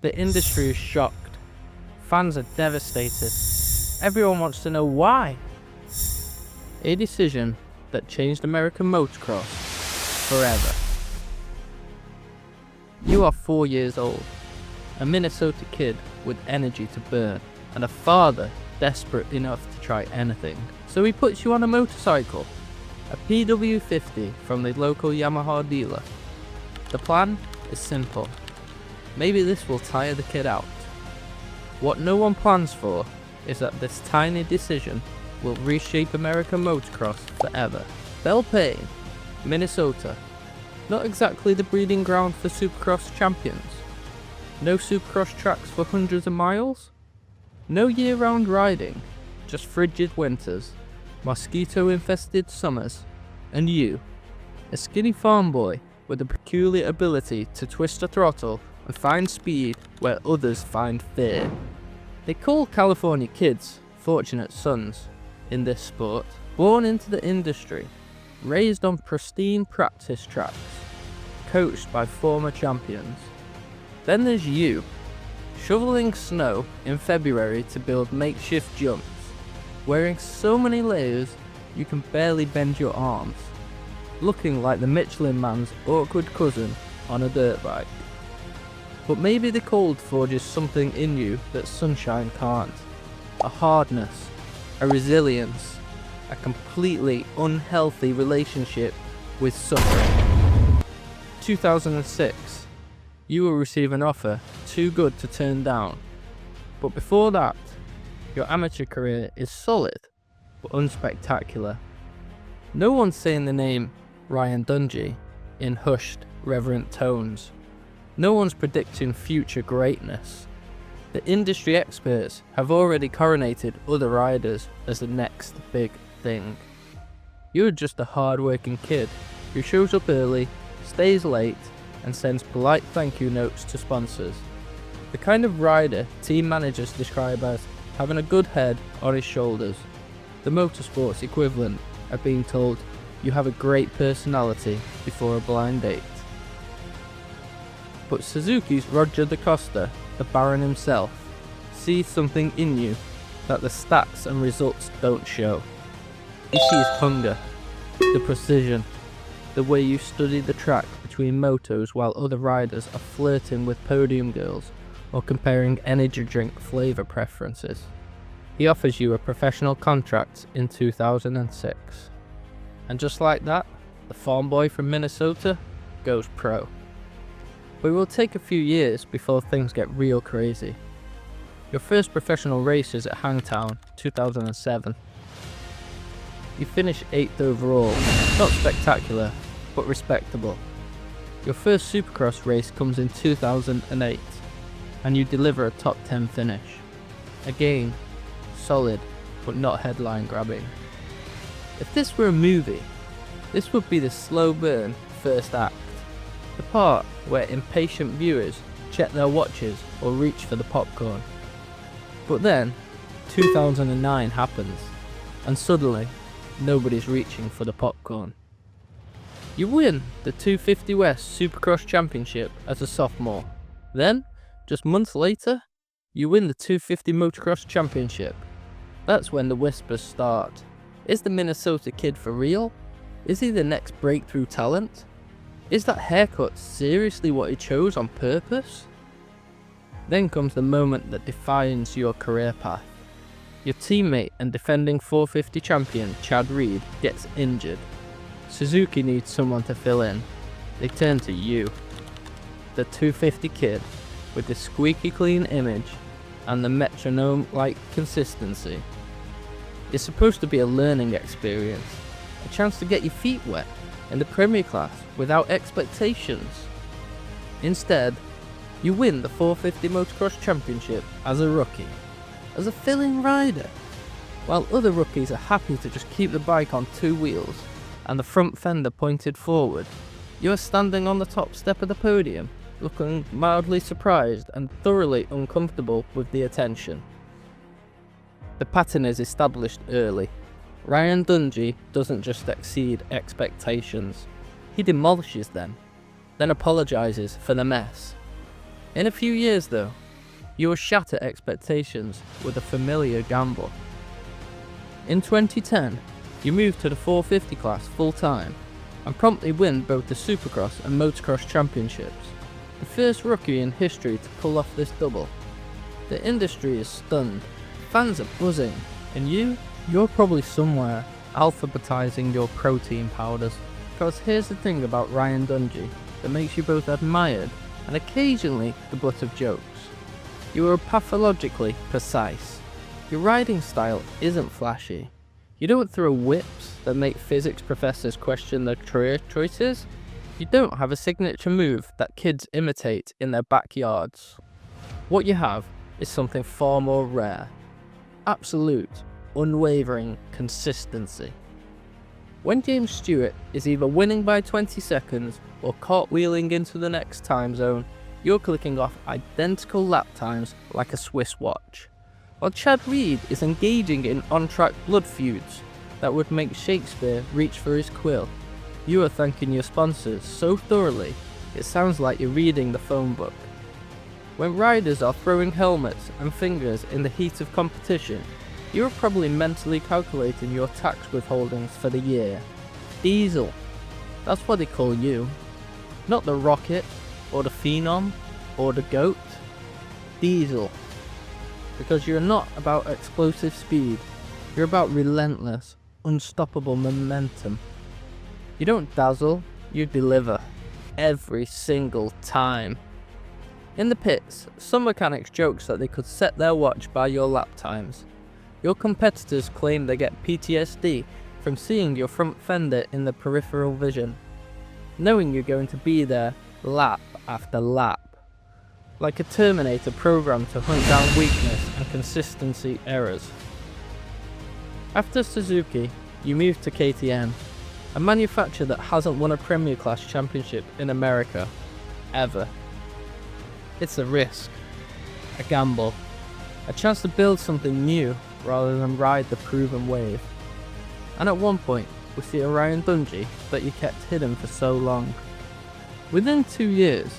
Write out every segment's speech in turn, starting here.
The industry is shocked. Fans are devastated. Everyone wants to know why. A decision that changed American motocross forever. You are 4 years old, a Minnesota kid with energy to burn, and a father desperate enough to try anything. So he puts you on a motorcycle, a PW50 from the local Yamaha dealer. The plan is simple. Maybe this will tire the kid out. What no one plans for is that this tiny decision will reshape American motocross forever. Belle-Plaine, Minnesota. Not exactly the breeding ground for Supercross champions. No Supercross tracks for hundreds of miles. No year-round riding, just frigid winters, mosquito-infested summers, and you, a skinny farm boy with a peculiar ability to twist a throttle and find speed where others find fear. They call California kids fortunate sons in this sport, born into the industry, raised on pristine practice tracks, coached by former champions. Then there's you, shoveling snow in February to build makeshift jumps, wearing so many layers you can barely bend your arms, looking like the Michelin Man's awkward cousin on a dirt bike. But maybe the cold forges something in you that sunshine can't. A hardness, a resilience, a completely unhealthy relationship with suffering. 2006, you will receive an offer too good to turn down. But before that, your amateur career is solid, but unspectacular. No one's saying the name Ryan Dungey in hushed, reverent tones. No one's predicting future greatness. The industry experts have already coronated other riders as the next big thing. You're just a hard-working kid who shows up early, stays late, and sends polite thank you notes to sponsors. The kind of rider team managers describe as having a good head on his shoulders. The motorsports equivalent of being told you have a great personality before a blind date. But Suzuki's Roger DaCosta, the Baron himself, sees something in you that the stats and results don't show. He sees hunger, the precision, the way you study the track between motos while other riders are flirting with podium girls or comparing energy drink flavour preferences. He offers you a professional contract in 2006. And just like that, the farm boy from Minnesota goes pro. But it will take a few years before things get real crazy. Your first professional race is at Hangtown, 2007. You finish 8th overall, not spectacular, but respectable. Your first Supercross race comes in 2008, and you deliver a top 10 finish. Again, solid, but not headline grabbing. If this were a movie, this would be the slow burn first act. The part where impatient viewers check their watches or reach for the popcorn. But then, 2009 happens, and suddenly, nobody's reaching for the popcorn. You win the 250 West Supercross Championship as a sophomore. Then, just months later, you win the 250 Motocross Championship. That's when the whispers start. Is the Minnesota kid for real? Is he the next breakthrough talent? Is that haircut seriously what he chose on purpose? Then comes the moment that defines your career path. Your teammate and defending 450 champion Chad Reed gets injured. Suzuki needs someone to fill in. They turn to you, the 250 kid with the squeaky clean image and the metronome-like consistency. It's supposed to be a learning experience, a chance to get your feet wet in the Premier class without expectations. Instead, you win the 450 Motocross Championship as a rookie, as a fill-in rider, while other rookies are happy to just keep the bike on two wheels and the front fender pointed forward. You are standing on the top step of the podium, looking mildly surprised and thoroughly uncomfortable with the attention. The pattern is established early. Ryan Dungey doesn't just exceed expectations, he demolishes them, then apologises for the mess. In a few years though, you will shatter expectations with a familiar gamble. In 2010, you moved to the 450 class full-time and promptly win both the Supercross and Motocross championships, the first rookie in history to pull off this double. The industry is stunned, fans are buzzing, and you're probably somewhere alphabetizing your protein powders. Because here's the thing about Ryan Dungey that makes you both admired and occasionally the butt of jokes. You are pathologically precise. Your riding style isn't flashy. You don't throw whips that make physics professors question their career choices. You don't have a signature move that kids imitate in their backyards. What you have is something far more rare. Absolute, unwavering consistency. When James Stewart is either winning by 20 seconds or cartwheeling into the next time zone, you're clicking off identical lap times like a Swiss watch. While Chad Reed is engaging in on-track blood feuds that would make Shakespeare reach for his quill, you are thanking your sponsors so thoroughly it sounds like you're reading the phone book. When riders are throwing helmets and fingers in the heat of competition, you are probably mentally calculating your tax withholdings for the year. Diesel. That's what they call you. Not the Rocket, or the Phenom, or the Goat. Diesel. Because you're not about explosive speed, you're about relentless, unstoppable momentum. You don't dazzle, you deliver. Every single time. In the pits, some mechanics jokes that they could set their watch by your lap times. Your competitors claim they get PTSD from seeing your front fender in the peripheral vision, knowing you're going to be there lap after lap. Like a Terminator programmed to hunt down weakness and consistency errors. After Suzuki, you moved to KTM, a manufacturer that hasn't won a Premier Class championship in America, ever. It's a risk, a gamble, a chance to build something new rather than ride the proven wave. And at one point, we see a Ryan Dungey that you kept hidden for so long. Within 2 years,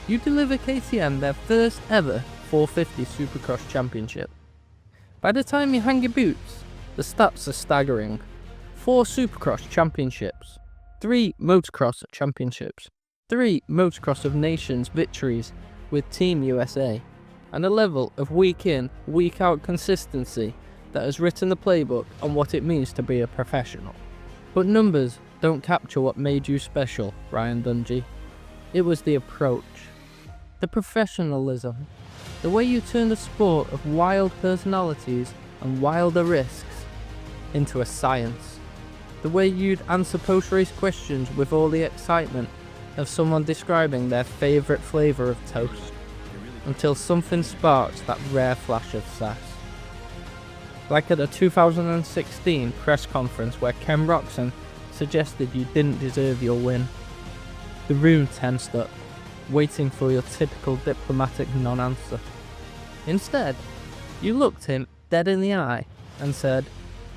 you deliver KTM their first ever 450 Supercross championship. By the time you hang your boots, the stats are staggering. 4 Supercross championships, 3 Motocross championships, 3 Motocross of Nations victories with Team USA, and a level of week in, week out consistency that has written the playbook on what it means to be a professional. But numbers don't capture what made you special, Ryan Dungey. It was the approach, the professionalism, the way you turned a sport of wild personalities and wilder risks into a science. The way you'd answer post-race questions with all the excitement of someone describing their favourite flavour of toast, until something sparks that rare flash of sass. Like at the 2016 press conference where Ken Roxon suggested you didn't deserve your win. The room tensed up, waiting for your typical diplomatic non-answer. Instead, you looked him dead in the eye and said,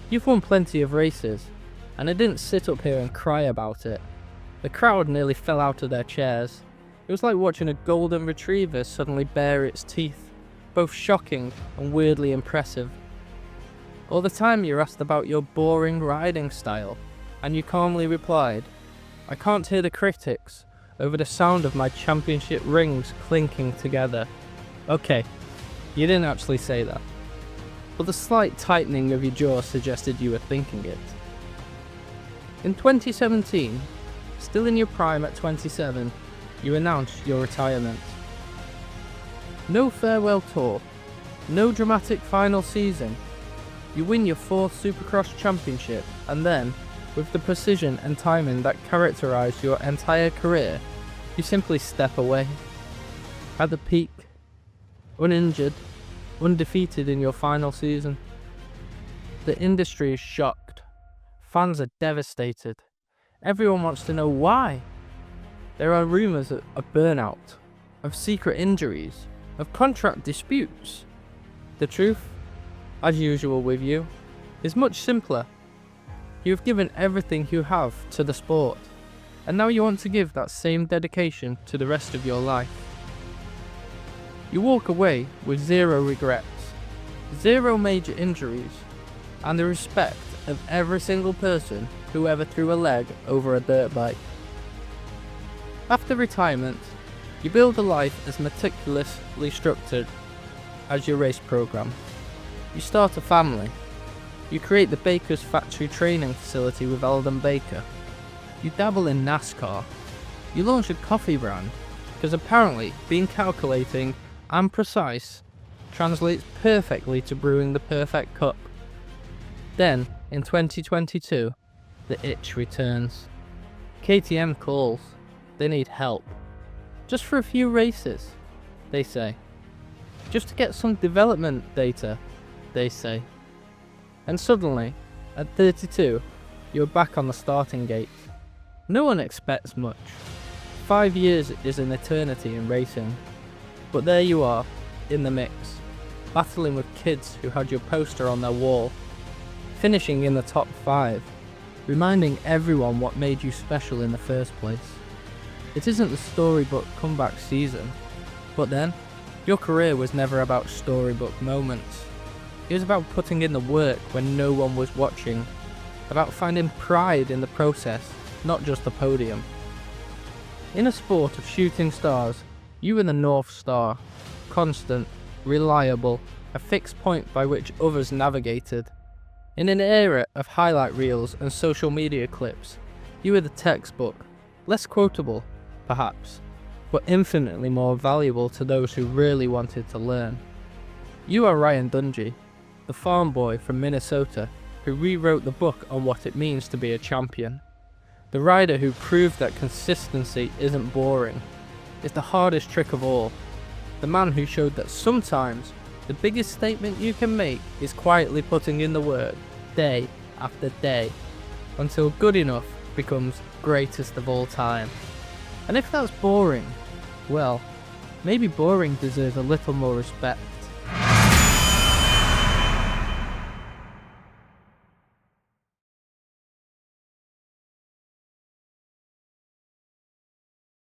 "You've won plenty of races," and I didn't sit up here and cry about it. The crowd nearly fell out of their chairs. It was like watching a golden retriever suddenly bare its teeth, both shocking and weirdly impressive. All the time you're asked about your boring riding style, and you calmly replied, "I can't hear the critics over the sound of my championship rings clinking together." Okay, you didn't actually say that, but the slight tightening of your jaw suggested you were thinking it. In 2017, still in your prime at 27, you announced your retirement. No farewell tour, no dramatic final season. You win your 4th Supercross championship, and then, with the precision and timing that characterized your entire career, you simply step away. At the peak, uninjured, undefeated in your final season. The industry is shocked. Fans are devastated. Everyone wants to know why. There are rumours of burnout, of secret injuries, of contract disputes. The truth, as usual with you, is much simpler. You have given everything you have to the sport, and now you want to give that same dedication to the rest of your life. You walk away with zero regrets, zero major injuries, and the respect of every single person who ever threw a leg over a dirt bike. After retirement, you build a life as meticulously structured as your race program. You start a family. You create the Baker's Factory Training Facility with Eldon Baker. You dabble in NASCAR. You launch a coffee brand, because apparently being calculating and precise translates perfectly to brewing the perfect cup. Then, in 2022, the itch returns. KTM calls. They need help. Just for a few races, they say. Just to get some development data, they say. And suddenly, at 32, you're back on the starting gate. No one expects much. 5 years is an eternity in racing. But there you are, in the mix, battling with kids who had your poster on their wall, finishing in the top 5, reminding everyone what made you special in the first place. It isn't the storybook comeback season, but then, your career was never about storybook moments. It was about putting in the work when no one was watching, about finding pride in the process, not just the podium. In a sport of shooting stars, you were the North Star, constant, reliable, a fixed point by which others navigated. In an era of highlight reels and social media clips, you were the textbook, less quotable, perhaps, but infinitely more valuable to those who really wanted to learn. You are Ryan Dungey, the farm boy from Minnesota who rewrote the book on what it means to be a champion. The rider who proved that consistency isn't boring, is the hardest trick of all. The man who showed that sometimes the biggest statement you can make is quietly putting in the work, day after day, until good enough becomes greatest of all time. And if that's boring, well, maybe boring deserves a little more respect.